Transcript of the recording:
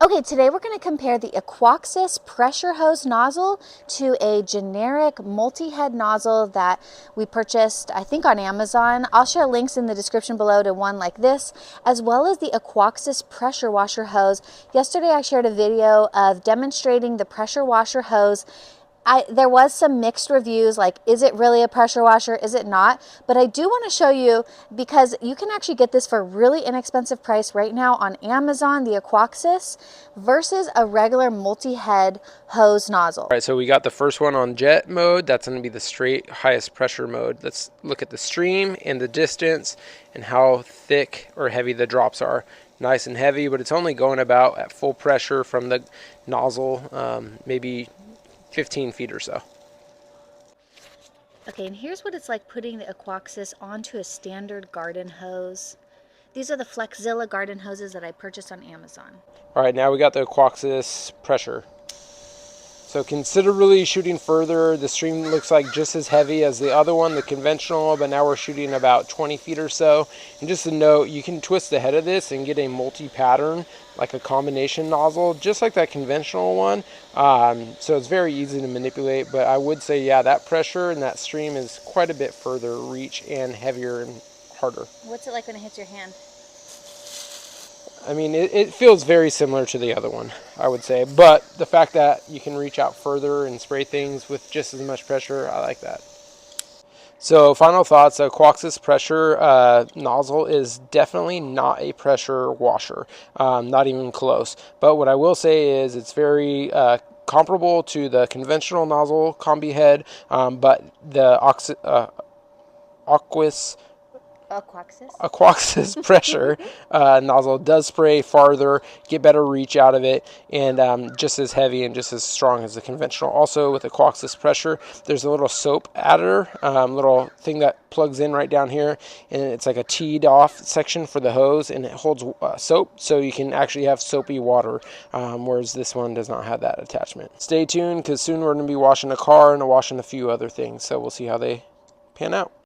Okay, today we're going to compare the Aquoxis pressure hose nozzle to a generic multi-head nozzle that we purchased, I think, on Amazon. I'll share links in the description below to one like this, as well as the Aquoxis pressure washer hose. Yesterday I shared a video of demonstrating the pressure washer hose. There was some mixed reviews, like, is it really a pressure washer? Is it not? But I do want to show you, because you can actually get this for a really inexpensive price right now on Amazon, the Aquoxis, versus a regular multi-head hose nozzle. All right, so we got the first one on jet mode. That's going to be the straight highest pressure mode. Let's look at the stream and the distance and how thick or heavy the drops are. Nice and heavy, but it's only going about at full pressure from the nozzle, maybe 15 feet or so. Okay, and here's what it's like putting the Aquoxis onto a standard garden hose. These are the Flexzilla garden hoses that I purchased on Amazon. All right, now we got the Aquoxis pressure. So considerably shooting further. The stream looks like just as heavy as the other one, the conventional, but now we're shooting about 20 feet or so. And just a note, you can twist the head of this and get a multi-pattern, like a combination nozzle, just like that conventional one. So it's very easy to manipulate, but I would say, yeah, that pressure and that stream is quite a bit further reach and heavier and harder. What's it like when it hits your hand? I mean, it feels very similar to the other one, I would say. But the fact that you can reach out further and spray things with just as much pressure, I like that. So final thoughts, the Aquoxis pressure nozzle is definitely not a pressure washer, not even close. But what I will say is it's very comparable to the conventional nozzle combi head, but the Aquoxis pressure nozzle does spray farther, get better reach out of it, and just as heavy and just as strong as the conventional. Also with Aquoxis pressure, there's a little soap adder, little thing that plugs in right down here, and it's like a teed off section for the hose, and it holds soap, so you can actually have soapy water, whereas this one does not have that attachment. Stay tuned, because soon we're going to be washing a car and washing a few other things, so we'll see how they pan out.